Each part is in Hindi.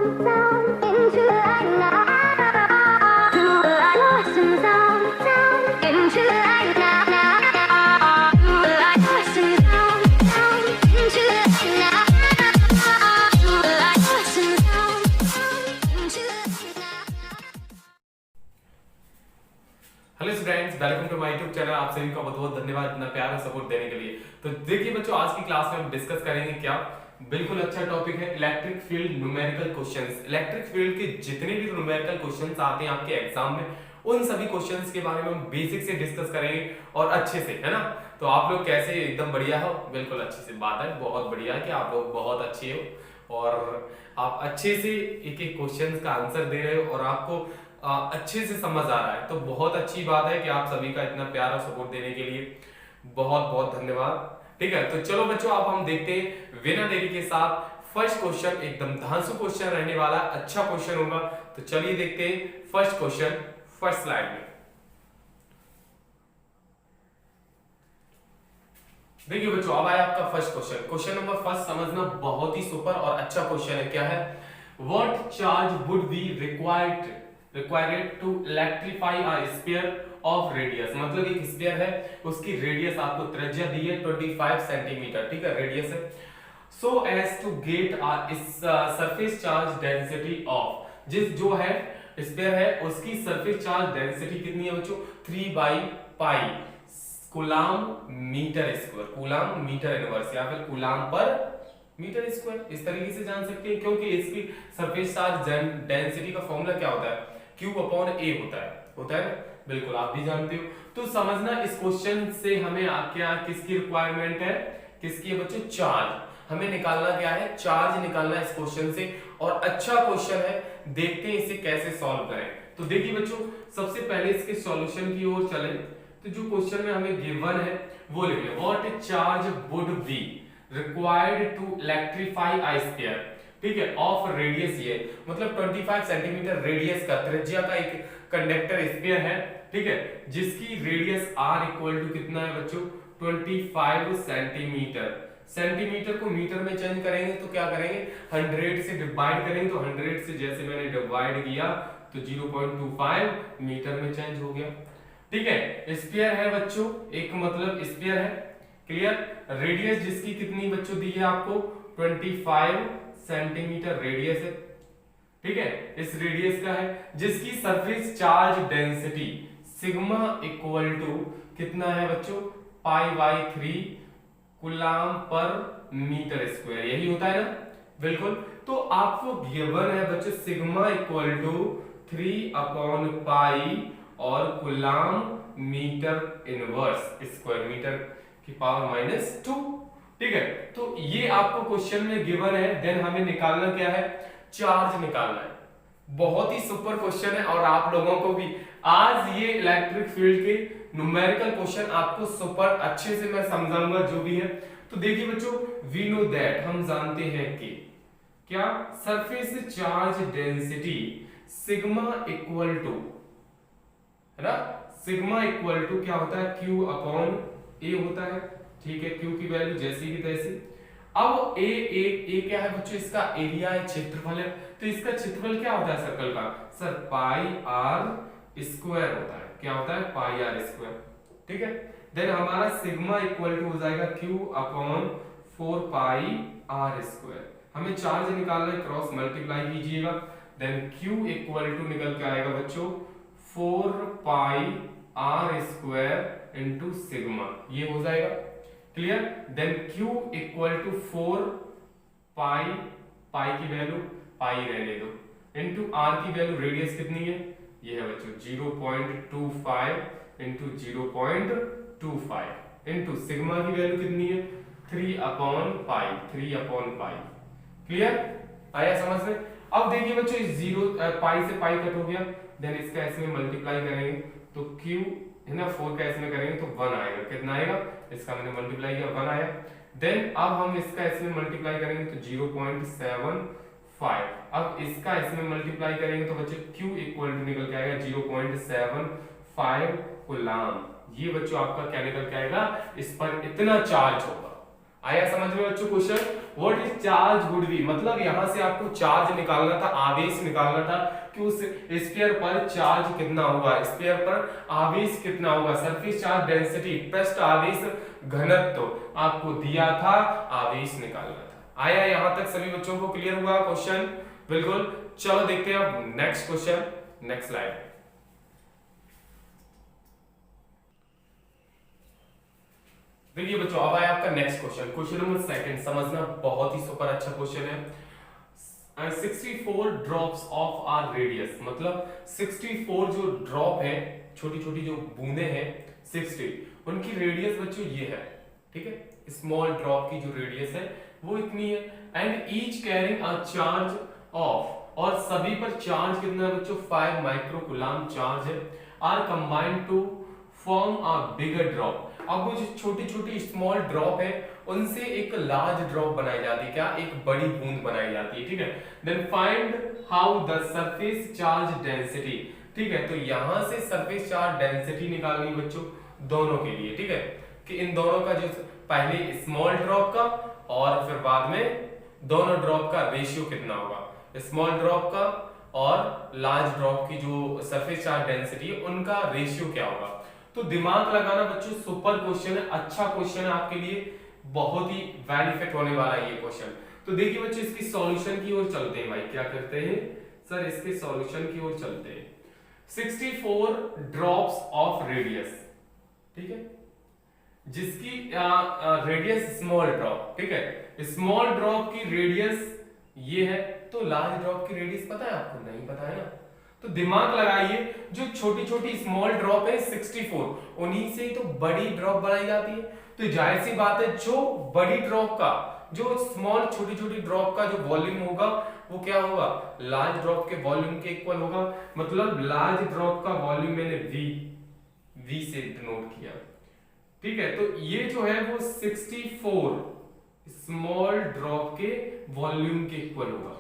Hello students, welcome to my YouTube channel. आप सभी का बहुत बहुत धन्यवाद इतना प्यार और सपोर्ट देने के लिए। तो देखिए बच्चों, आज की क्लास में हम डिस्कस करेंगे क्या, बिल्कुल अच्छा टॉपिक है electric field numerical questions. Electric field के जितने भी न्यूमेरिकल क्वेश्चंस आते हैं आपके एग्जाम में, उन सभी क्वेश्चंस के बारे में हम बेसिक से डिस्कस करेंगे और अच्छे से, है ना। तो आप लोग कैसे, एकदम बढ़िया हो? बिल्कुल अच्छी सी बात है, बहुत बढ़िया है कि आप लोग बहुत अच्छे हो और आप अच्छे से एक एक क्वेश्चन का आंसर दे रहे हो और आपको अच्छे से समझ आ रहा है। तो बहुत अच्छी बात है कि आप सभी का इतना प्यार और सपोर्ट देने के लिए बहुत बहुत धन्यवाद। ठीक है, तो चलो बच्चों, अब हम देखते हैं बिना देरी के साथ फर्स्ट क्वेश्चन। एकदम धांसू क्वेश्चन रहने वाला, अच्छा क्वेश्चन होगा। तो चलिए देखते हैं फर्स्ट क्वेश्चन फर्स्ट स्लाइड में। देखिए बच्चों, अब आया आपका first question. Question number first समझना बहुत ही सुपर और अच्छा क्वेश्चन है। क्या है? What charge would B required to electrify a sphere of radius। मतलब एक स्फीयर है, उसकी रेडियस आपको त्रिज्या दी है 25 सेंटीमीटर, ठीक है, रेडियस है। so as to get a surface charge density of, जिस जो है स्फीयर है उसकी सरफेस चार्ज डेंसिटी कितनी है बच्चों? 3/पाई coulomb metre square, coulomb metre inverse या फिर कूलाम पर मीटर स्क्वायर, इस तरीके से जान सकते हैं। क्योंकि इसकी सरफेस चार्ज डेंसिटी का फॉर्मूला क्या होता है? Q/A होता है ना, बिल्कुल आप भी जानते हो। तो समझना, इस क्वेश्चन से हमें क्या किसकी रिक्वायरमेंट है? किसकी है बच्चों? चार्ज। हमें निकालना क्या है? चार्ज निकालना है इस क्वेश्चन से। और अच्छा क्वेश्चन है, देखते हैं इसे कैसे सॉल्व करें। तो देखिए बच्चों, सबसे पहले इसके सॉल्यूशन की ओर चलें। तो जो क्वेश्चन में हमें गिवन है वो लिख लें। What charge would be required to electrify a sphere, ठीक है, ऑफ रेडियस, ये मतलब 25 सेंटीमीटर रेडियस का, त्रिज्या का एक कंडक्टर स्फीयर है, ठीक है, जिसकी रेडियस r इक्वल टू कितना है बच्चों? 25 सेंटीमीटर। सेंटीमीटर को मीटर में चेंज करेंगे तो क्या करेंगे? 100 से डिवाइड करेंगे तो 100 से जैसे मैंने डिवाइड किया तो 0.25 मीटर में चेंज हो गया, ठीक है। स्फीयर है बच्चों, एक मतलब स्फीयर है, क्लियर। रेडियस जिसकी कितनी बच्चों दी है आपको? 25 सेंटीमीटर रेडियस है, ठीक है, इस रेडियस का है, जिसकी surface charge density sigma equal to कितना है बच्चों? पाई/3 कूलाम पर मीटर स्क्वायर, यही होता है ना, बिल्कुल। तो आपको गिवन है बच्चों सिग्मा इक्वल टू 3/पाई और coulomb metre inverse square, metre की पावर -2, ठीक है। तो ये आपको क्वेश्चन में गिवन है। देन हमें निकालना क्या है? चार्ज निकालना है। बहुत ही सुपर क्वेश्चन है और आप लोगों को भी आज ये इलेक्ट्रिक फील्ड के न्यूमेरिकल क्वेश्चन आपको सुपर अच्छे से मैं समझाऊंगा जो भी है। तो देखिए बच्चों, वी नो दैट, हम जानते हैं कि क्या surface charge density sigma equal to, है ना, सिग्मा इक्वल टू क्या होता है? Q/A होता है, ठीक है, Q की वैल्यू जैसी की तैसी। अब A क्या है बच्चों? इसका एरिया है, क्षेत्रफल है। तो इसका क्षेत्रफल क्या होता है सर्कल का? सर πr² होता है। क्या होता है? πr², ठीक है। देन हमारा सिग्मा इक्वल टू हो जाएगा Q/4πr²। हमें चार्ज निकालना है, क्रॉस मल्टीप्लाई कीजिएगा। देन Q इक्वल टू निकल के आएगा बच्चों 4πr² इंटू सिग्मा, ये हो जाएगा, clear. Then Q equal to 4 pi की वैल्यू पाई रहने दो, इंटू R की वैल्यू, रेडियस कितनी है? ये है बच्चों 0.25 इंटू 0.25 इंटू सिग्मा की वैल्यू कितनी है? 3/पाई, क्लियर, आया समझ में? अब देखिए बच्चों, इस 0 पाई से पाई कट हो गया। देन इसका इसमें मल्टीप्लाई करेंगे तो Q है ना, 4 का इसमें करेंगे तो 1 आएगा। कितना आएगा? इसका मैंने मल्टीप्लाई किया, 1 आया। देन अब हम इसका इसमें मल्टीप्लाई करेंगे तो 0.75। अब इसका इसमें मल्टीप्लाई करेंगे तो बच्चों Q इक्वल टू निकल के आएगा 0.75 कूलाम। ये बच्चों आपका क्या निकल के आएगा? इस पर इतना चार्ज होगा। आया समझ में बच्चों question? What is charge would B, मतलब यहां से आपको चार्ज निकालना था, आवेश निकालना था कि उस स्फीयर पर चार्ज कितना होगा, स्फीयर पर आवेश कितना होगा, सरफेस चार्ज डेंसिटी, पृष्ठ आवेश घनत्व आपको दिया था, आवेश निकालना था। आया यहां तक सभी बच्चों को क्लियर हुआ क्वेश्चन? बिल्कुल। चलो देखते हैं अब नेक्स्ट क्वेश्चन, नेक्स्ट स्लाइड। देखिए बच्चों अब आया आपका next question, question number second, समझना बहुत ही सुपर अच्छा क्वेश्चन है। 64 ड्रॉप्स ऑफ आर रेडियस, मतलब 64 जो ड्रॉप है, छोटी छोटी जो बूंदे हैं 60, उनकी रेडियस बच्चों ये है, ठीक है। स्मॉल ड्रॉप की जो रेडियस है वो इतनी है, and each carrying a charge of, और सभी पर चार्ज कितना है बच्चों, 5 माइक्रोकूलम चार्ज है, are combined to form a bigger drop. अब वो जो छोटी छोटी स्मॉल ड्रॉप है उनसे एक लार्ज ड्रॉप बनाई जाती है, क्या, एक बड़ी बूंद बनाई जाती है, ठीक है। Then find how the surface charge density, ठीक है। तो यहां से सरफेस चार्ज डेंसिटी निकालनी बच्चों दोनों के लिए, ठीक है, कि इन दोनों का जो पहले स्मॉल ड्रॉप का और फिर बाद में दोनों ड्रॉप का रेशियो कितना होगा, स्मॉल ड्रॉप का और लार्ज ड्रॉप की जो सरफेस चार्ज डेंसिटी है उनका रेशियो क्या होगा। तो दिमाग लगाना बच्चों सुपर क्वेश्चन है, अच्छा क्वेश्चन है आपके लिए, बहुत ही बेनिफिट होने वाला है ये क्वेश्चन। तो देखिए बच्चों इसकी सॉल्यूशन की ओर चलते हैं भाई, क्या करते हैं सर, इसके सॉल्यूशन की ओर चलते हैं। 64 ड्रॉप्स ऑफ रेडियस, ठीक है, जिसकी रेडियस स्मॉल ड्रॉप, ठीक है, स्मॉल ड्रॉप की रेडियस ये है, तो लार्ज ड्रॉप की रेडियस पता है आपको? नहीं पता है ना। तो दिमाग लगाइए, जो छोटी छोटी स्मॉल ड्रॉप है 64, उन्हीं से तो बड़ी ड्रॉप बनाई जाती है। तो जाहिर सी बात है जो बड़ी ड्रॉप का, जो स्मॉल छोटी छोटी ड्रॉप का जो वॉल्यूम होगा वो क्या होगा, लार्ज ड्रॉप के वॉल्यूम के इक्वल होगा। मतलब लार्ज ड्रॉप का वॉल्यूम मैंने वी से डिनोट किया, ठीक है। तो ये जो है वो 64 स्मॉल ड्रॉप के वॉल्यूम के इक्वल होगा,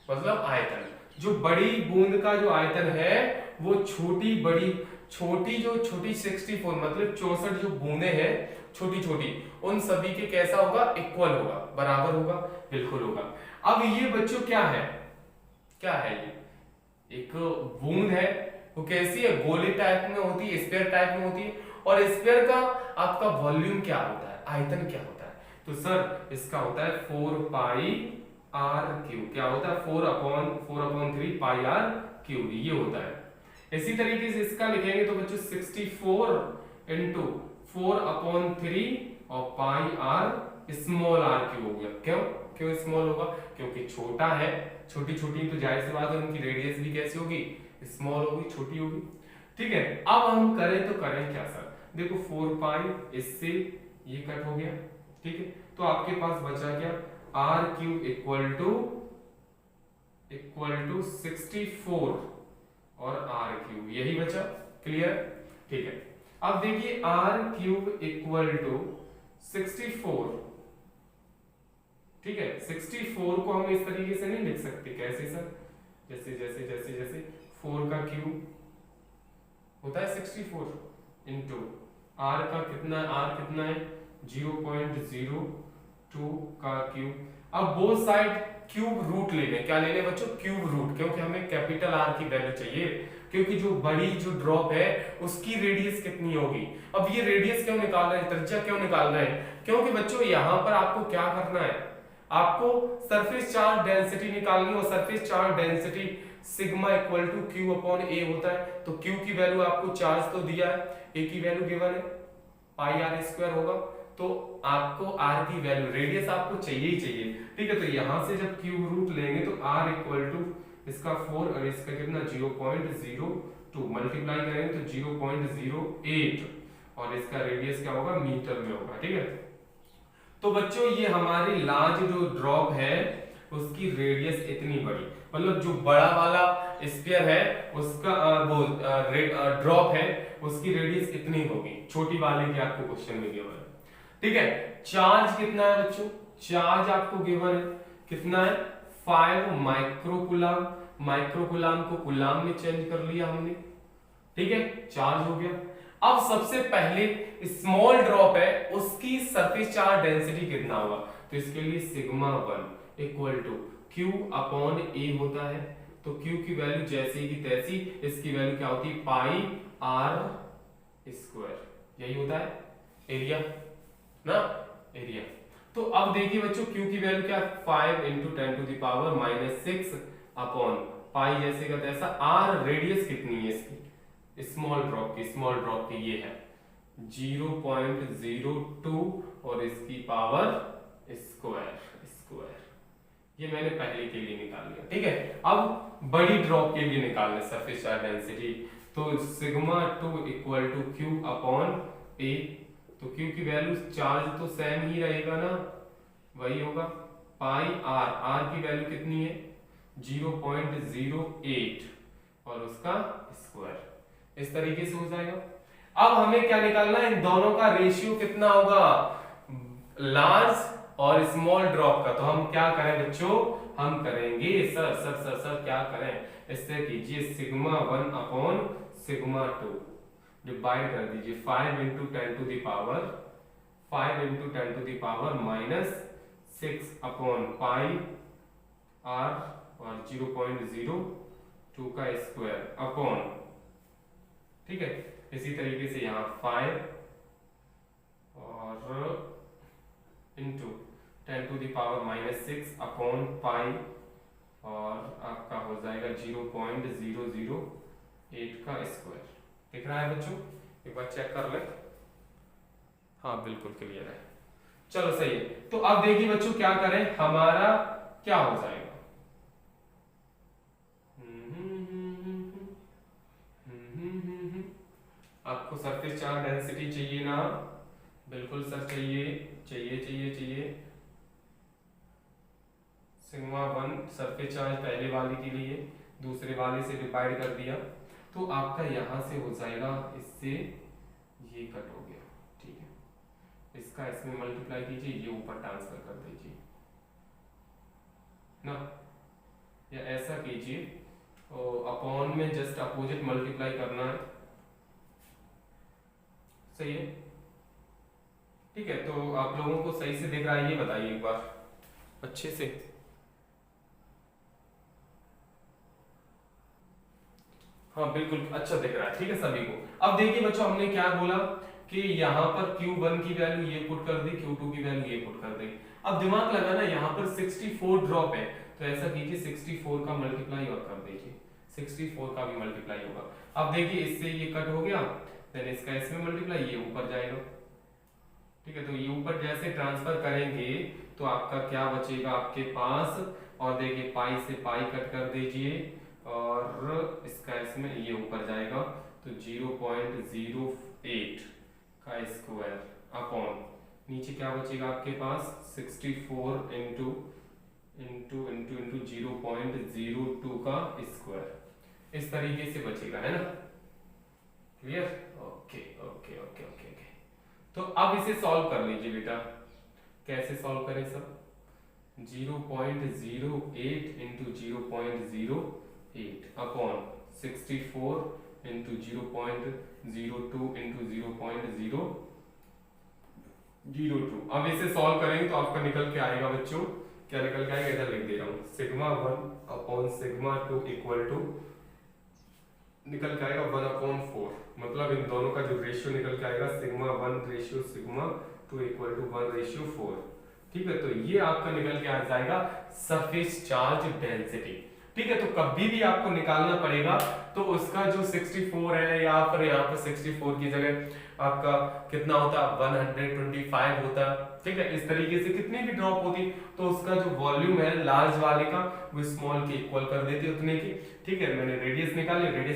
मतलब आयतन। जो बड़ी बूंद का जो आयतन है वो छोटी बड़ी छोटी जो छोटी 64 मतलब 64 जो बूंदे हैं छोटी छोटी, उन सभी के कैसा होगा, इक्वल होगा, बराबर होगा, बिल्कुल होगा। अब ये बच्चों क्या है, क्या है ये एक बूंद है, वो कैसी है, गोले टाइप में होती है, स्फीयर टाइप में होती है, और स्फीयर का आपका वॉल्यूम क्या होता है, आयतन क्या होता है, तो सर इसका होता है 4 पाई आर क्यूब, क्या होता है 4/3 पाई आर क्यूब, ये होता है। इसी तरीके से इसका लिखेंगे तो बच्चों 64 इंटू 4/3 और पाई आर स्मॉल आर क्यूब हो गया। क्यों क्यों स्मॉल होगा, क्योंकि छोटा है, छोटी छोटी तो जाहिर सी बात है उनकी रेडियस भी कैसी होगी, स्मॉल होगी, छोटी होगी, ठीक है। अब हम करें तो करें क्या सर, देखो 4 पाई इससे ये कट हो गया, ठीक है, तो आपके पास बचा क्या, आर क्यूब इक्वल टू 64 और आर क्यूब, यही बचा, क्लियर, ठीक है। अब देखिए आर क्यूब इक्वल टू 64, ठीक है, 64 को हम इस तरीके से नहीं लिख सकते, कैसे सर, जैसे जैसे जैसे जैसे 4 का क्यूब होता है 64 इंटू आर का कितना, आर कितना है 0.02 का क्यूब। अब बोथ साइड क्यूब रूट ले लें, क्या ले लें बच्चों, क्यूब रूट, क्योंकि हमें कैपिटल आर की वैल्यू चाहिए, क्योंकि जो बड़ी जो ड्रॉप है उसकी रेडियस कितनी होगी। अब ये रेडियस क्यों निकाल रहे हैं, त्रिज्या क्यों निकाल रहे हैं, क्योंकि बच्चों यहां पर आपको क्या करना है, आपको सरफेस चार्ज डेंसिटी निकालनी है, और surface charge density sigma equal to q upon a होता है। तो क्यू की वैल्यू आपको चार्ज तो दिया है, ए की वैल्यू गिवन है पाई आर स्क्वायर होगा, तो आपको आर की वैल्यू, रेडियस आपको चाहिए ही चाहिए, ठीक है। तो यहां से जब क्यूब रूट लेंगे तो आर इक्वल टू इसका 4 और इसका कितना 0.02 मल्टीप्लाई करेंगे तो 0.08 और इसका रेडियस क्या होगा, मीटर में होगा, ठीक है। तो बच्चों ये हमारी लार्ज जो ड्रॉप है उसकी रेडियस इतनी बड़ी, मतलब जो बड़ा वाला स्फीयर है उसका वो ड्रॉप है उसकी रेडियस इतनी होगी, छोटी वाले की आपको क्वेश्चन में गिवन है, ठीक है। चार्ज कितना है बच्चों, चार्ज आपको गिवन है कितना है 5 माइक्रोकूलम, माइक्रोकूलम को कूलम में चेंज कर लिया हमने, ठीक है, चार्ज हो गया। अब सबसे पहले स्मॉल ड्रॉप है, उसकी सरफेस चार्ज डेंसिटी कितना होगा, तो इसके लिए sigma 1 equal to q upon a होता है। तो क्यू की वैल्यू जैसी की तैसी, इसकी वैल्यू क्या होती है, पाई आर स्क्वायर, यही होता है एरिया ना, एरिया। तो अब देखिए बच्चों क्यू की वैल्यू क्या, 5 इंटू 10⁻⁻6 अपॉन पाई जैसे का तैसा। आर रेडियस कितनी है इसकी, स्मॉल ड्रॉप की ये है 0.02 और इसकी पावर स्क्वायर। ये मैंने पहले के लिए निकाल लिया, ठीक है। अब बड़ी ड्रॉप के लिए निकालना सरफेस चार्ज डेंसिटी, तो sigma 2 equal to q upon a. तो क्यू की वैल्यू चार्ज तो सेम ही रहेगा ना, वही होगा पाई आर की वैल्यू कितनी है 0.08 और उसका स्क्वायर, इस तरीके से हो जाएगा। अब हमें क्या निकालना है, इन दोनों का रेशियो कितना होगा, लार्ज और स्मॉल ड्रॉप का। तो हम क्या करें बच्चों, हम करेंगे सर क्या करें, इससे कीजिए सिग्मा 1 अपॉन सिग्मा 2 डिवाइड कर दीजिए 5 इंटू 10⁻⁻6 अपॉन पाई आर और 0.02 का स्क्वायर अपॉन, ठीक है। इसी तरीके से यहाँ 5 और इंटू 10⁻⁻6 अपॉन पाई और आपका हो जाएगा 0.008 का स्क्वायर। दिख रहा है बच्चों, एक बार चेक कर ले, हाँ बिल्कुल क्लियर है, चलो सही है। तो अब देखिए बच्चों क्या करें, हमारा क्या हो जाएगा, आपको सरफेस चार्ज डेंसिटी चाहिए ना, बिल्कुल सर चाहिए। सिग्मा 1 सरफेस चार्ज पहले वाले के लिए, दूसरे वाले से डिवाइड कर दिया, तो आपका यहां से हो जाएगा, इससे ये कट हो गया, ठीक है। इसका इसमें मल्टीप्लाई कीजिए, ये ऊपर ट्रांसफर कर दीजिए ना, या ऐसा कीजिए अपॉन में जस्ट अपोजिट मल्टीप्लाई करना है, सही है, ठीक है। तो आप लोगों को सही से दिख रहा है ये बताइए एक बार अच्छे से, हाँ बिल्कुल अच्छा दिख रहा है, ठीक है सभी को। अब देखिए बच्चों हमने क्या बोला कि यहाँ पर Q1 की वैल्यू ये पुट कर दी, Q2 की वैल्यू ये पुट कर दी। अब दिमाग लगाना, यहाँ पर 64 ड्रॉप है, तो ऐसा कीजिए 64 का मल्टीप्लाई और कर दीजिए, 64 का भी मल्टीप्लाई होगा। अब देखिए इससे ये कट हो गया, देन इसका इसमें मल्टीप्लाई, ये ऊपर जाएगा, ठीक है। तो ये ऊपर जैसे ट्रांसफर करेंगे तो आपका क्या बचेगा आपके पास, और देखिए पाई से पाई कट कर दीजिए और इसका इसमें ये ऊपर जाएगा, तो 0.08 का स्क्वायर अपॉन नीचे क्या बचेगा आपके पास 64 इंटू 0.02 का स्क्वायर, इस तरीके से बचेगा, है ना, क्लियर, ओके। तो अब इसे सॉल्व कर लीजिए बेटा, कैसे सॉल्व करें sir, 0.08 into 0.08 upon 64 into 0.02 into 0.002। अब इसे सॉल्व करेंगे तो आपका निकल के आएगा बच्चों, क्या निकल के आएगा, इधर लिख दे रहा हूं, sigma 1 upon sigma 2 equal to निकल के आएगा 1/4, मतलब इन दोनों का जो रेशियो निकल के आएगा sigma 1 ratio sigma 2 equal to 1/4, ठीक है। तो ये आपका निकल के आ जाएगा सरफेस चार्ज डेंसिटी, ठीक है। तो कभी भी आपको निकालना पड़ेगा तो उसका जो 64 है या फिर यहाँ पर 64 की जगह आपका कितना होता है 125 होता है, ठीक है। इस तरीके से कितनी भी ड्रॉप होती तो उसका जो वॉल्यूम है लार्ज वाले का वो स्मॉल के इक्वल कर देती उतने की, ठीक है। मैंने रेडियस निकाली, फिर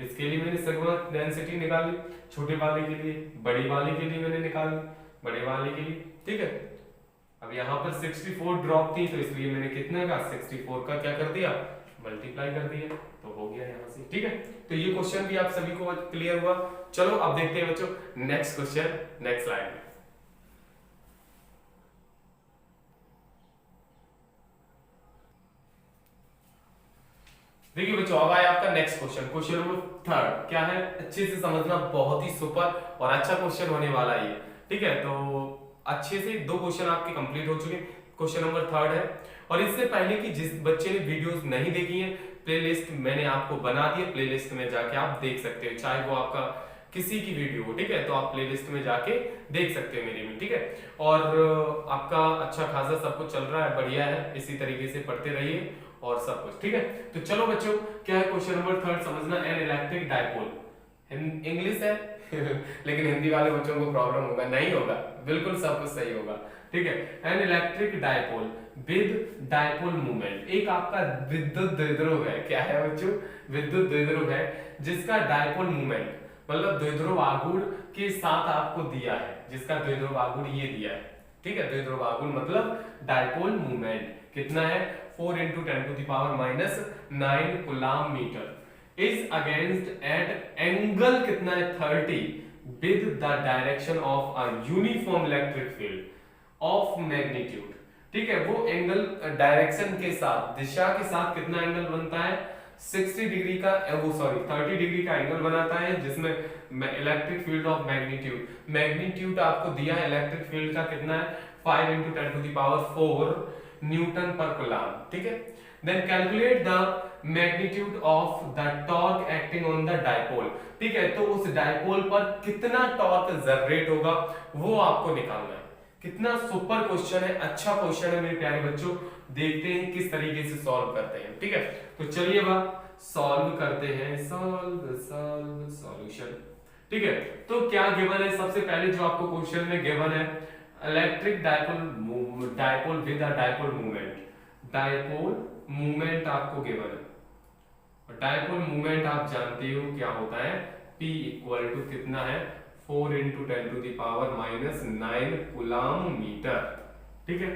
इसके लिए मैंने सिग्मा डेंसिटी निकाली, छोटे वाले के लिए, बड़ी वाले के लिए मैंने निकाली, बड़े वाले के लिए, ठीक है। अब यहाँ पर 64 ड्रॉप थी तो इसलिए मैंने कितने का 64 का क्या कर दिया मल्टीप्लाई कर दिया, तो हो गया यहाँ से, ठीक है। तो ये क्वेश्चन भी आप सभी को क्लियर हुआ। चलो अब देखते हैं बच्चों नेक्स्ट क्वेश्चन, नेक्स्ट स्लाइड में। देखिए बच्चों अब आया आपका next question, question number third क्या है, अच्छे से समझना, बहुत ही सुपर और अच्छा क्वेश्चन होने वाला है ये, ठीक है। तो अच्छे से 2 क्वेश्चन आपके कंप्लीट हो चुके, क्वेश्चन नंबर थर्ड है। और इससे पहले कि जिस बच्चे ने वीडियोस नहीं देखी है, प्लेलिस्ट मैंने आपको बना दी है, प्लेलिस्ट में जाके आप देख सकते हो, चाहे वो आपका किसी की वीडियो हो, ठीक है, तो आप प्लेलिस्ट में जाके देख सकते हो मेरी में, ठीक है। और आपका अच्छा खासा सब कुछ चल रहा है, बढ़िया है, इसी तरीके से पढ़ते रहिए और सब कुछ, ठीक है। तो चलो बच्चों, क्या है क्वेश्चन नंबर थर्ड, समझना, एन इलेक्ट्रिक डायपोल, इंग्लिश है लेकिन हिंदी वाले बच्चों को प्रॉब्लम होगा, नहीं होगा, बिल्कुल सब कुछ सही होगा, ठीक है। An electric dipole with dipole movement, एक आपका विद्युत द्विध्रुव है, क्या है बच्चों, विद्युत द्विध्रुव है, जिसका डायपोल मूवमेंट मतलब द्विध्रुव आघूर्ण के साथ आपको दिया है, जिसका द्विध्रुव आघूर्ण ये दिया है, ठीक है। द्विध्रुव आघूर्ण मतलब डायपोल मूवमेंट कितना है, 4 × 10⁻⁹ coulomb metre is against at angle कितना है 30 with the direction of a uniform electric field of magnitude, ठीक है। वो एंगल डायरेक्शन के साथ, दिशा के साथ कितना एंगल बनता है, 60 डिग्री का, वो सॉरी 30 डिग्री का एंगल बनाता है, जिसमें इलेक्ट्रिक फील्ड ऑफ मैग्नीट्यूड आपको दिया है इलेक्ट्रिक फील्ड का कितना है, 5 × 10⁴ न्यूटन पर कूलम्ब, ठीक है। Then calculate the magnitude of the torque acting on the dipole, ठीक है। तो उस डायपोल पर कितना टॉर्क जनरेट होगा वो आपको निकालना है। कितना सुपर क्वेश्चन है, अच्छा क्वेश्चन है मेरे प्यारे बच्चों, देखते हैं किस तरीके से सॉल्व करते हैं, ठीक है। तो चलिए अब सॉल्व करते हैं, सॉल्यूशन, ठीक है। तो क्या गिवन है, सबसे पहले जो आपको क्वेश्चन में गिवन है, electric dipole with a dipole movement आपको गिवन है, और डायपोल मूवमेंट आप जानते हो क्या होता है, P इक्वल टू कितना है, 4 × 10⁻⁹ कूलम्ब मीटर, ठीक है।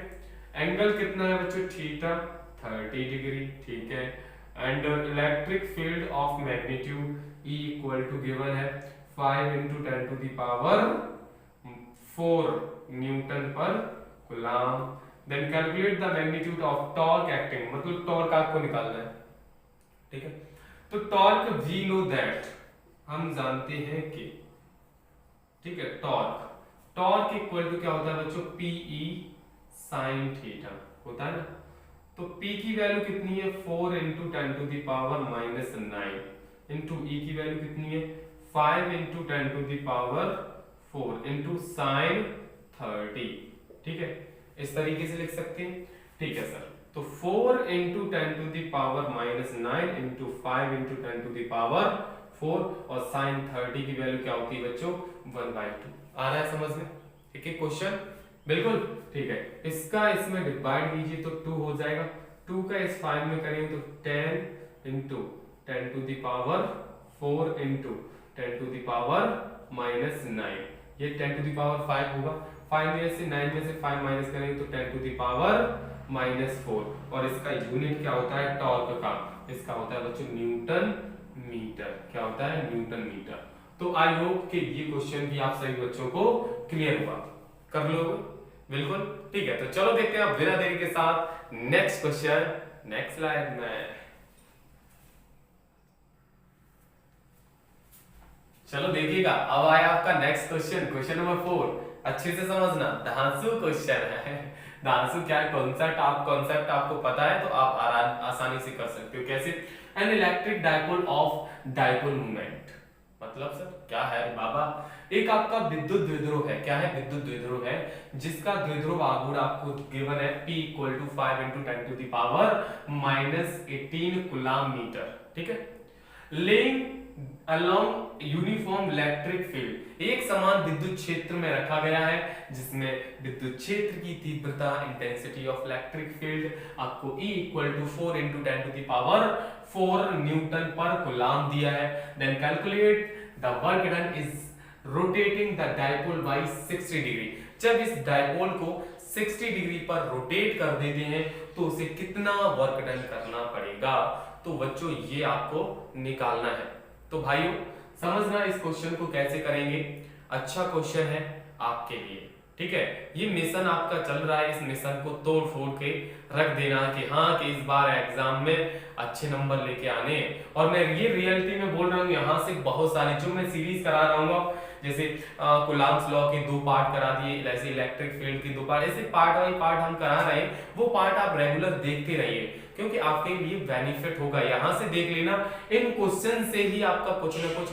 एंगल कितना है बच्चों, थीटा 30 डिग्री, ठीक है। And electric field of magnitude E equal to given है 5 × 10⁴ न्यूटन पर coulomb. Then calculate the magnitude of torque acting, मतलब टॉर्क आपको निकालना है, ठीक है। तो टॉर्क वी नो दैट, हम जानते हैं कि, ठीक है, टॉर्क इक्वल टू क्या होता है बच्चों, PE sin थीटा होता है ना। तो P की वैल्यू कितनी है, 4 × 10⁻⁹ इंटू E की वैल्यू कितनी है, 5 × 10⁴ इंटू sin 30, ठीक है। इस तरीके से लिख सकते हैं, ठीक है सर। तो 4 × 10⁻⁹ इंटू 5 × 10⁴ और sin 30 की वैल्यू क्या होती है बच्चों, 1/2। आ रहा है समझ में, ठीक है क्वेश्चन, बिल्कुल ठीक है। इसका इसमें डिवाइड कीजिए तो 2 हो जाएगा, 2 का इस 5 में करेंगे तो 10 × 10⁴ इंटू 10⁻⁹, ये 10⁵ होगा, 5 में से 9 में से 5 माइनस करेंगे तो 10⁻⁴, और इसका यूनिट क्या होता है टॉर्क का, इसका होता है बच्चों न्यूटन मीटर, क्या होता है, न्यूटन मीटर। तो आई होप कि ये क्वेश्चन भी आप सभी बच्चों को क्लियर हुआ, कर लो बिल्कुल, ठीक है। तो चलो देखते हैं बिना देरी के साथ नेक्स्ट क्वेश्चन, नेक्स्ट स्लाइड में। चलो देखिएगा, अब आया आपका नेक्स्ट क्वेश्चन, क्वेश्चन नंबर 4, अच्छे से समझना, धांसू क्वेश्चन है। धांसू क्या है, कॉन्सेप्ट आपको पता है तो आप आसानी से कर सकते हो। कैसे, an electric dipole of dipole movement, मतलब सर क्या है बाबा, एक आपका विद्युत द्विध्रुव है, क्या है, विद्युत द्विध्रुव है, जिसका द्विध्रुव आघूर्ण आपको गिवन है P equal to 5 × 10⁻⁻18 coulomb metre, ठीक है। Laying along uniform electric field, एक समान विद्युत क्षेत्र में रखा गया है, जिसमें विद्युत क्षेत्र की तीव्रता इंटेंसिटी ऑफ इलेक्ट्रिक फील्ड आपको E इक्वल टू 4 × 10⁴ न्यूटन पर कूलम्ब दिया है। Then calculate the work done is rotating the dipole by 60 degree, जब इस डायपोल को 60 डिग्री पर रोटेट कर देते हैं तो उसे कितना वर्क डन करना पड़ेगा, तो बच्चों ये आपको निकालना है। तो भाइयों समझना इस क्वेश्चन को कैसे करेंगे, अच्छा क्वेश्चन है आपके लिए, ठीक है, ये मिशन आपका चल रहा है, इस मिशन को तोड़ फोड़ के रख देना कि हाँ कि इस बार एग्जाम में अच्छे नंबर लेके आने। और मैं ये रियलिटी में बोल रहा हूँ, यहाँ से बहुत सारी जो मैं सीरीज करा रहा हूँ, जैसे कुलाम्स लॉ के 2 पार्ट करा दिए, ऐसे इलेक्ट्रिक फील्ड के 2 पार्ट, ऐसे पार्ट बाई पार्ट हम करा रहे हैं, वो पार्ट आप रेगुलर देखते रहिए क्योंकि आपके लिए बेनिफिट होगा। यहाँ से देख लेना, इन क्वेश्चन से ही आपका कुछ ना कुछ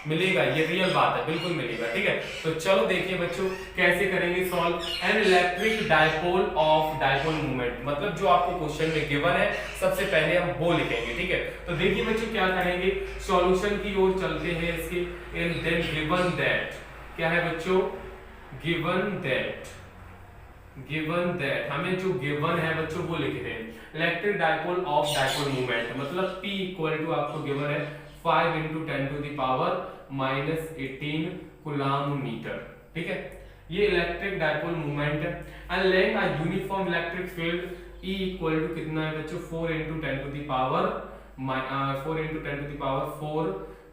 मिलेगा, ये रियल बात है, बिल्कुल मिलेगा। ठीक है, तो चलो देखिए बच्चों कैसे करेंगे solve an electric dipole of dipole moment, मतलब जो आपको क्वेश्चन में गिवन है सबसे पहले हम वो लिखेंगे। ठीक है, तो देखिए बच्चों क्या करेंगे, सॉल्यूशन की ओर चलते हैं इसके। एंड देन गिवन दैट, क्या है बच्चों, गिवन दैट हमें जो गिवन है बच्चों वो लिख रहे हैं, electric dipole of dipole moment, मतलब P इक्वल टू आपको गिवन है 5 × 10⁻⁻18 कूलम्ब मीटर। ठीक है, ये इलेक्ट्रिक डायपोल मोमेंट है। And laying a uniform electric field E equal to कितना है बच्चों, 4 × 10⁻4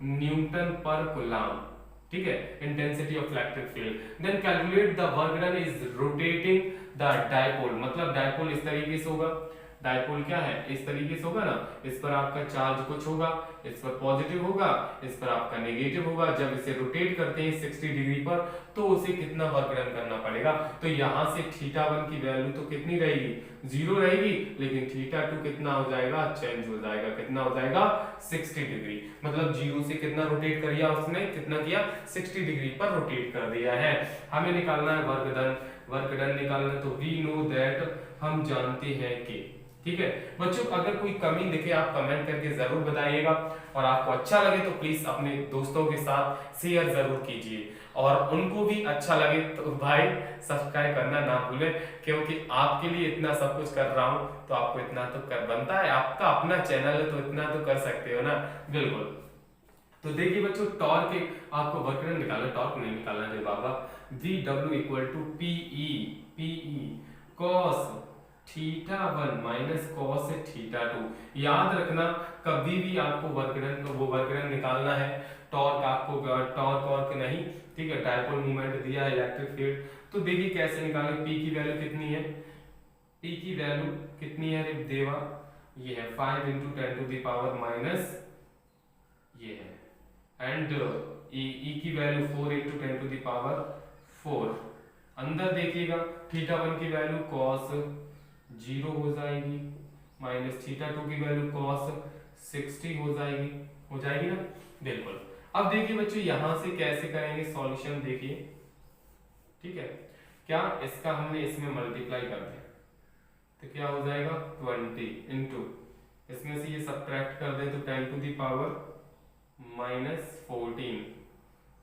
न्यूटन पर कूलम्ब। ठीक है, intensity of electric field. Then calculate the work done is rotating the dipole, मतलब डायपोल इस तरीके से होगा, डायपोल क्या है इस तरीके से होगा ना, इस पर आपका चार्ज कुछ होगा, इस पर पॉजिटिव होगा, इस पर आपका नेगेटिव होगा। जब इसे रोटेट करते हैं 60 डिग्री पर तो उसे कितना वर्क डन करना पड़ेगा, तो यहाँ से θ1 की वैल्यू तो कितनी रहेगी, 0 रहेगी, लेकिन θ2 कितना हो जाएगा, चेंज हो जाएगा, कितना हो जाएगा 60 डिग्री, मतलब 0 से कितना रोटेट कर दिया उसने, कितना किया 60 डिग्री पर रोटेट कर दिया है। हमें निकालना है वर्क डन निकालना, तो वी नो दैट, हम जानते हैं कि। ठीक है बच्चों, अगर कोई कमी दिखे आप कमेंट करके जरूर बताइएगा, और आपको अच्छा लगे तो प्लीज अपने दोस्तों के साथ शेयर जरूर कीजिए, और उनको भी अच्छा लगे तो भाई सब्सक्राइब करना ना भूलें, क्योंकि आपके लिए इतना सब कुछ कर रहा हूं तो आपको इतना तो कर बनता है, आपका अपना चैनल है तो इतना तो कर सकते हो ना, बिल्कुल। तो देखिए बच्चों, टॉर्क के आपको वर्क डन निकालना, टॉर्क नहीं निकालना है बाबा। VW equal to PE cos θ1 minus cos θ2। याद रखना कभी भी आपको वर्क डन निकालना है, टॉर्क आपको टॉर्क नहीं, ठीक है, डायपोल मोमेंट दिया है, इलेक्ट्रिक फील्ड, तो देखिए कैसे निकालें। P की वैल्यू कितनी है, P की वैल्यू कितनी है देवा, ये है 5 × 10⁻⁻, ये है, एंड E की वैल्यू 4 × 10⁻4। अंदर देखिएगा θ1 की वैल्यू cos 0 हो जाएगी, माइनस θ2 की वैल्यू cos 60 हो जाएगी ना, बिल्कुल। अब देखिए बच्चों यहां से कैसे करेंगे सॉल्यूशन, देखिए ठीक है, क्या इसका हमने इसमें मल्टीप्लाई कर दिया तो क्या हो जाएगा 20 इंटू, इसमें से ये सब्ट्रैक्ट कर दे तो 10⁻⁻14,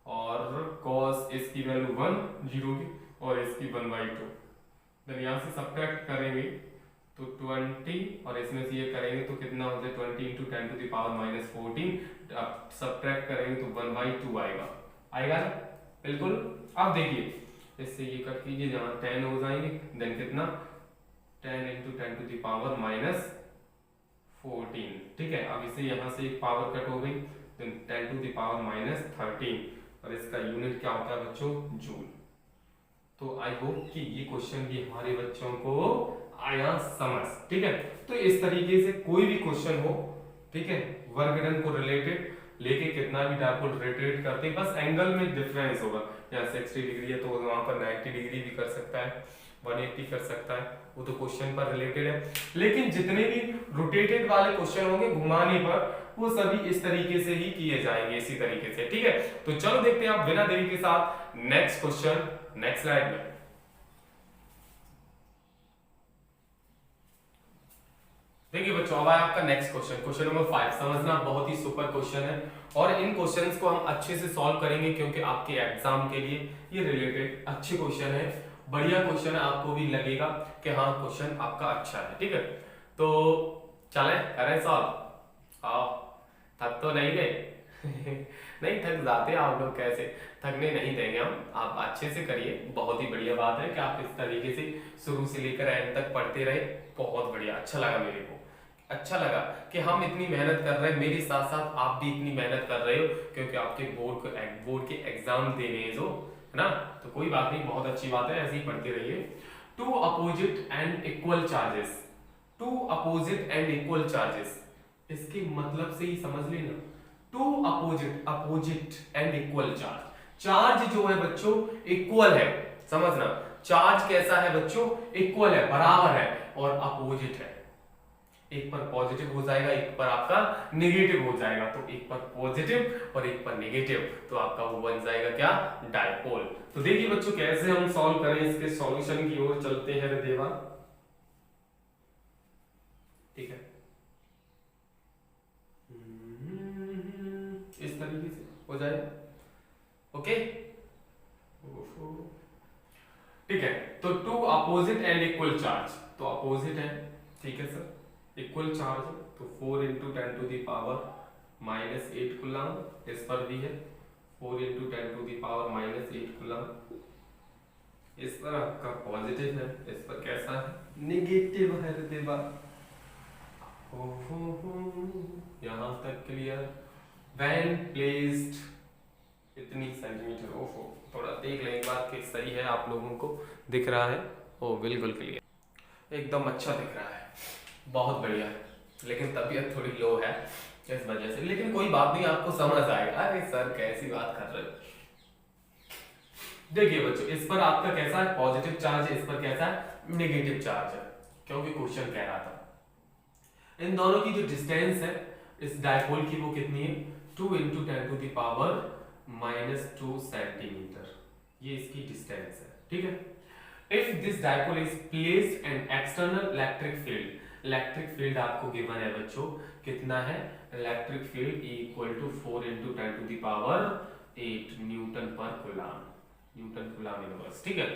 और cos इसकी वैल्यू 1 0 की, और इसकी 1/2, देन यहाँ से सब्ट्रैक्ट करेंगे तो 20, और इसमें से ये करेंगे तो कितना हो जाए 20 × 10⁻⁻14, अब सब्ट्रैक्ट करेंगे तो 1/2 आएगा ना, बिल्कुल। अब देखिए इससे ये कट कीजिए, जहाँ 10 हो जाएंगे, देन कितना 10 × 10⁻14, ठीक है। अब इसे यहाँ से एक पावर कट हो गई, देन 10⁻13, और इसका यूनिट क्या होता है बच्चों, जूल। तो आई होप कि ये क्वेश्चन भी हमारे बच्चों को आया समझ, ठीक है। तो इस तरीके से कोई भी क्वेश्चन हो, ठीक है, वर्क डन को रिलेटेड लेके कितना भी डायपोल रोटेट करते, बस एंगल में डिफरेंस होगा, यहाँ 60 डिग्री है तो वहां पर 90 डिग्री भी कर सकता है, 180 कर सकता है, वो तो क्वेश्चन पर रिलेटेड है। लेकिन जितने भी रोटेटेड वाले क्वेश्चन होंगे घुमाने पर, वो सभी इस तरीके से ही किए जाएंगे, इसी तरीके से, ठीक है। तो चलो देखते हैं आप बिना देरी के साथ नेक्स्ट क्वेश्चन, नेक्स्ट स्लाइड में। देखिए बच्चों, अब आया आपका नेक्स्ट क्वेश्चन, क्वेश्चन नंबर 5। समझना बहुत ही सुपर क्वेश्चन है, और इन क्वेश्चंस को हम अच्छे से सॉल्व करेंगे क्योंकि आपके एग्जाम के लिए ये रिलेटेड अच्छे क्वेश्चन है, बढ़िया क्वेश्चन है, आपको भी लगेगा कि हाँ क्वेश्चन आपका अच्छा है, ठीक है। तो चले करें सॉल्व, आओ, थक तो नहीं गए नहीं थक जाते आप लोग, कैसे थकने नहीं देंगे हम, आप अच्छे से करिए, बहुत ही बढ़िया बात है कि आप इस तरीके से शुरू से लेकर एंड तक पढ़ते रहे, बहुत बढ़िया, अच्छा लगा मेरे को, अच्छा लगा कि हम इतनी मेहनत कर रहे हैं, मेरे साथ साथ आप भी इतनी मेहनत कर रहे हो, क्योंकि आपके बोर्ड के एग्जाम देने हैं जो, है ना। तो कोई बात नहीं, बहुत अच्छी बात है, ऐसे ही पढ़ते रहिए। Two opposite and equal charges, two opposite and equal charges, इसके मतलब से ही समझ लेना। Two opposite, opposite and equal charge, charge जो है बच्चों इक्वल है, समझना, चार्ज कैसा है बच्चों, इक्वल है, बराबर है, और अपोजिट है, एक पर पॉजिटिव हो जाएगा, एक पर आपका नेगेटिव हो जाएगा, तो एक पर पॉजिटिव और एक पर नेगेटिव, तो आपका वो बन जाएगा क्या, डायपोल। तो देखिए बच्चों कैसे हम सॉल्व करें, इसके सॉल्यूशन की ओर चलते हैं देवा, ठीक है, इस तरीके से हो जाएगा, ओके, ठीक है। तो two opposite and equal charge, तो अपोजिट है, ठीक है सर, इक्वल चार्ज, तो 4 into 10 to the power minus 8 coulomb, इस पर भी है 4 into 10 to the power minus 8 coulomb, इस पर आपका पॉजिटिव है, इस पर कैसा है, नेगेटिव है देवा। यहां तक क्लियर। व्हेन प्लेस्ड इतनी सेंटीमीटर, ओहो थोड़ा देख लें एक बार कि सही है, आप लोगों को दिख रहा है, ओ बिल्कुल क्लियर, एकदम अच्छा दिख रहा है, बहुत बढ़िया, लेकिन तबीयत थोड़ी लो है इस वजह से, लेकिन कोई बात नहीं, आपको समझ आएगा। अरे सर कैसी बात कर रहे हो। देखिए बच्चों, इस पर आपका कैसा है, पॉजिटिव चार्ज है, इस पर कैसा है, नेगेटिव चार्ज है, क्योंकि क्वेश्चन कह रहा था। इन दोनों की जो डिस्टेंस है इस डायपोल की, वो कितनी है, 2 into 10 to the power minus 2 centimetre, ये इसकी डिस्टेंस है, ठीक है। If this dipole is placed an external electric field, electric field आपको गिवन है बच्चों, कितना है, electric field equal to 4 into 10 to the power 8 newton per coulomb, newton coulomb inverse, ठीक है।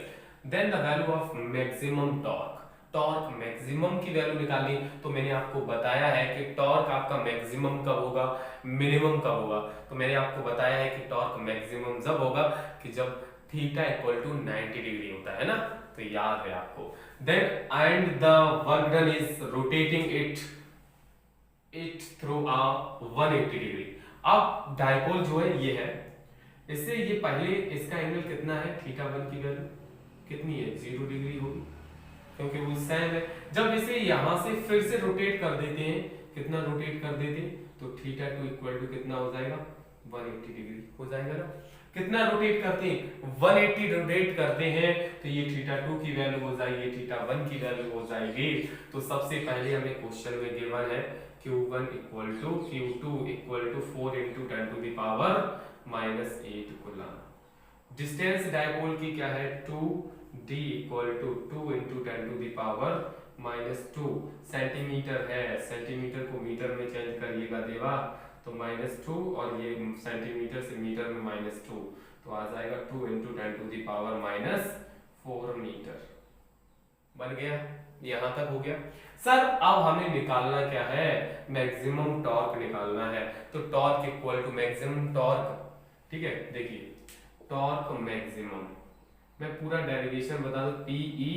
Then the value of maximum torque, torque maximum की वैल्यू निकालनी, तो मैंने आपको बताया है कि टॉर्क आपका मैक्सिमम कब होगा, मिनिमम कब होगा, तो मैंने आपको बताया है कि टॉर्क मैक्सिमम जब होगा कि जब थीटा इक्वल टू 90 डिग्री होता है ना, तो याद है आपको। Then and the work done is rotating it through a 180 degree. अब डायपोल जो है ये है, इससे ये पहले इसका एंगल कितना है, थीटा 1 की वैल्यू कितनी है, 0 डिग्री होगी, क्योंकि वो सेम है। जब इसे यहां से फिर से रोटेट कर देते हैं, कितना रोटेट कर देते हैं, तो थीटा 2 इक्वल टू कितना हो जाएगा, 180 डिग्री हो जाएगा ना। कितना रोटेट करते हैं, 180 रोटेट करते हैं, तो ये थीटा 2 की वैल्यू हो जाएगी, थीटा 1 की वैल्यू हो जाएगी। तो सबसे पहले हमें क्वेश्चन में गिवन है Q1 equal to Q2 equal to 4 into 10 to the power minus 8 coulomb. Distance dipole की क्या है, 2d equal to 2 into 10 to the power minus 2 centimetre है, सेंटीमीटर को मीटर में चेंज करिएगा देवा, तो -2 और ये सेंटीमीटर से मीटर में -2, तो आ जाएगा 2 into 10 to the power -4 metre. बन गया, यहां तक हो गया सर। अब हमें निकालना क्या है, मैक्सिमम टॉर्क निकालना है, तो torque equal to maximum torque, ठीक है। देखिए टॉर्क मैक्सिमम, मैं पूरा डेरिवेशन बता दूं, PE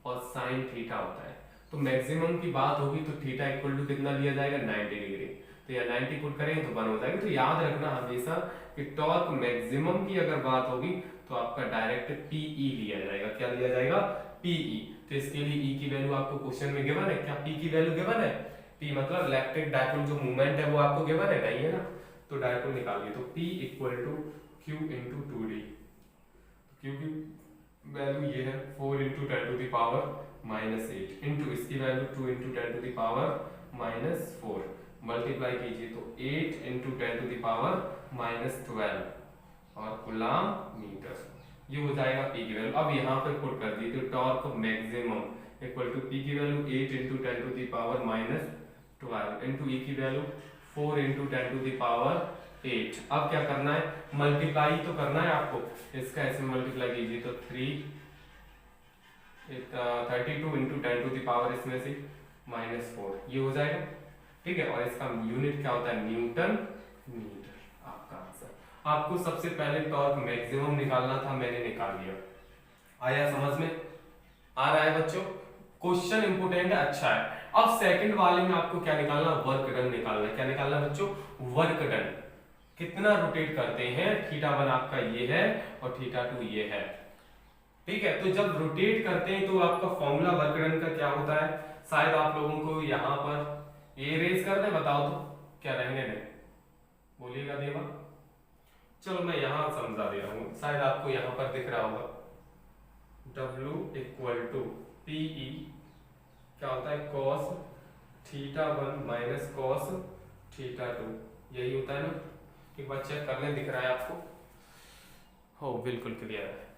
और sin थीटा होता है, तो मैक्सिमम की बात होगी तो थीटा इक्वल टू कितना लिया जाएगा, 90 डिग्री, तो या 90 पुट करेंगे तो 1 हो जाएगा। तो याद रखना हमेशा कि टॉर्क मैक्सिमम की अगर बात होगी तो आपका डायरेक्ट PE लिया जाएगा, क्या लिया जाएगा, PE। तो इसके लिए E की वैल्यू आपको क्वेश्चन में गिवन है, क्या P की वैल्यू गिवन है, P मतलब इलेक्ट्रिक डायपोल जो मूवमेंट है वो आपको गिवन है, नहीं है ना, तो डायपोल निकालिए, तो P equal to Q into 2D, Q की वैल्यू ये है 4 into 10 to the power -8 into इसकी value 2 into 10 to the power -4, multiply कीजिए तो 8 इंटू 10 टू द पावर -12 और कूलम मीटर, ये हो जाएगा P की वैल्यू। अब यहाँ पर पुट कर दी, तो torque maximum equal to P की value 8 into 10 to the power -12 into E की value 4 into 10 to the power 8। अब क्या करना है, मल्टीप्लाई तो करना है आपको, इसका ऐसे मल्टीप्लाई कीजिए तो 32 इंटू 10 टू द पावर इसमें से -4, ये हो जाएगा, ठीक है। और इसका यूनिट क्या होता है, न्यूटन मीटर, आपका आंसर। आपको सबसे पहले टॉर्क मैक्सिमम निकालना था, मैंने निकाल लिया, आया समझ में, आ रहा है बच्चों, क्वेश्चन इंपोर्टेंट है, अच्छा है। अब सेकंड वाले में आपको क्या निकालना, वर्क डन निकालना है, क्या निकालना है बच्चों, वर्क डन, कितना रोटेट करते हैं, θ1 आपका ये है और θ2 ये है। ठीक है, तो जब रोटेट करते हैं तो आपका फॉर्मूला वर्क डन का क्या होता है, शायद आप लोगों को यहाँ पर ये रेज कर दे, बताओ तो क्या रहने दें, बोलिएगा देवा। चलो मैं यहाँ समझा दे रहा हूँ, शायद आपको यहाँ पर दिख रहा होगा W इक्वल टू PE क्या होता है, cos θ1 माइनस cos θ2, यही होता है ना। एक बार चेक कर लें, दिख रहा है आपको, हो बिल्कुल क्लियर है।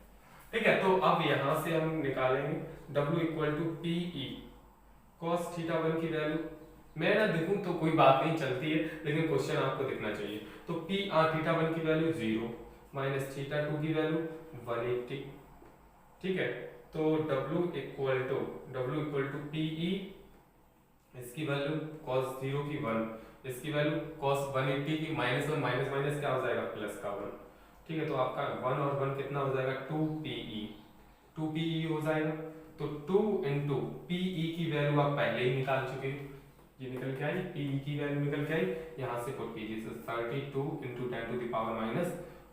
ठीक है, तो अब यहां से हम निकालेंगे W equal to PE cos θ1 की वैल्यू, मैं ना दिखूं तो कोई बात नहीं चलती है, लेकिन क्वेश्चन आपको दिखना चाहिए। तो θ1 की वैल्यू 0 माइनस θ2 की वैल्यू 180। ठीक है, तो W इक्वल टू PE, इसकी वैल्यू cos 0 की 1, इसकी वैल्यू cos 180 की माइनस 1 माइनस माइनस क्या हो जाएगा, प्लस का 1। ठीक है, तो आपका 1 और 1 कितना हो जाएगा, 2PE हो जाएगा। तो 2 इंटू PE की वैल्यू आप पहले ही निकाल चुके हो, ये निकल के आई, PE की वैल्यू निकल के आई, यहाँ से पुट कीजिए, तो 32 into 10 to the power minus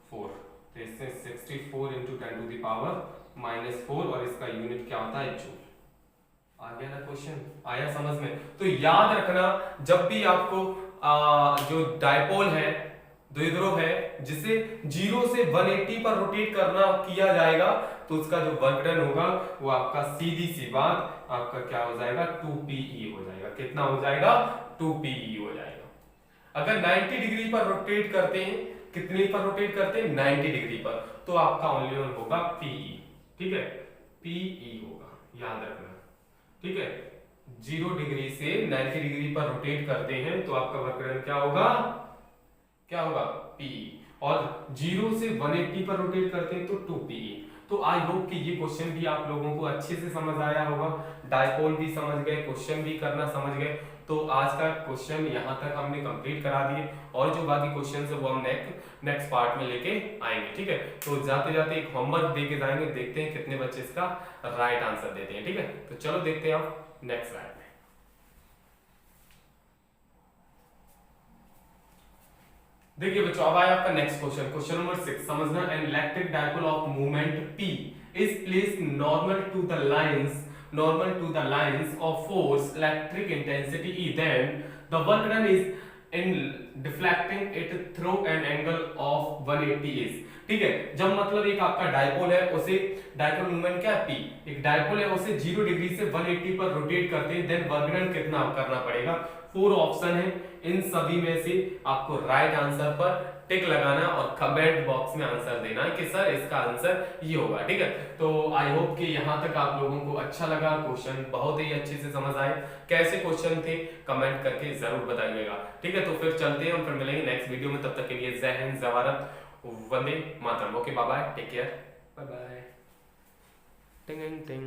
4, तो इससे 64 into 10 to the power minus 4, और इसका यूनिट क्या होता है, जूल। आ गया ना क्वेश्चन, आया समझ में। तो याद रखना, जब भी आपको जो डायपोल है, द्विध्रुव है, जिसे 0 से 180 पर रोटेट करना किया जाएगा, तो उसका जो वर्क डन होगा वो आपका सीधी सी बात आपका क्या हो जाएगा, 2PE हो जाएगा। कितना हो जाएगा, 2PE हो जाएगा। अगर 90 डिग्री पर रोटेट करते हैं, कितने पर रोटेट करते हैं, 90 डिग्री पर, तो आपका ओनली वन होगा PE। ठीक है, PE होगा, याद रखना। ठीक है, 0 डिग्री से 90 डिग्री पर रोटेट करते हैं तो आपका वर्क डन क्या होगा, PE, और 0 से 180 पर रोटेट करते हैं तो 2PE। तो आई होप कि ये क्वेश्चन भी आप लोगों को अच्छे से समझ आया होगा, डायपोल भी समझ गए, क्वेश्चन भी करना समझ गए। तो आज का क्वेश्चन यहाँ तक हमने कंप्लीट करा दिए, और जो बाकी क्वेश्चन है वो हम नेक्स्ट पार्ट में लेके आएंगे। ठीक है, तो जाते जाते एक होमवर्क दे के जाएंगे, देखते हैं कितने बच्चे इसका राइट आंसर देते हैं। ठीक है, तो चलो देखते हैं आप नेक्स्ट स्लाइड में। देखिए बच्चों, अब आया आपका नेक्स्ट क्वेश्चन नंबर 6। समझना, an electric dipole of moment P is placed normal to the lines of force electric intensity E, then the work done is in deflecting it through an angle of 180 is। ठीक है, जब मतलब एक आपका डायपोल है, उसे डायपोल मूवमेंट क्या है, P, एक डायपोल है, उसे 0 डिग्री से 180 पर रोटेट करते हैं, देन वर्क डन कितना करना पड़ेगा। 4 ऑप्शन है, इन सभी में से आपको राइट आंसर पर टिक लगाना और कमेंट बॉक्स में आंसर देना है कि सर इसका आंसर ये होगा। ठीक है, तो आई होप कि यहाँ तक आप लोगों को अच्छा लगा, क्वेश्चन बहुत ही अच्छे से समझ आए। कैसे क्वेश्चन थे कमेंट करके जरूर बताइएगा। ठीक है, तो फिर चलते हैं, हम फिर मिलेंगे नेक्स्ट वीडियो में, तब तक के लिए जय हिंद, जय भारत, वंदे मातरम। Okay, bye bye, take care, bye bye. टिंग टिंग।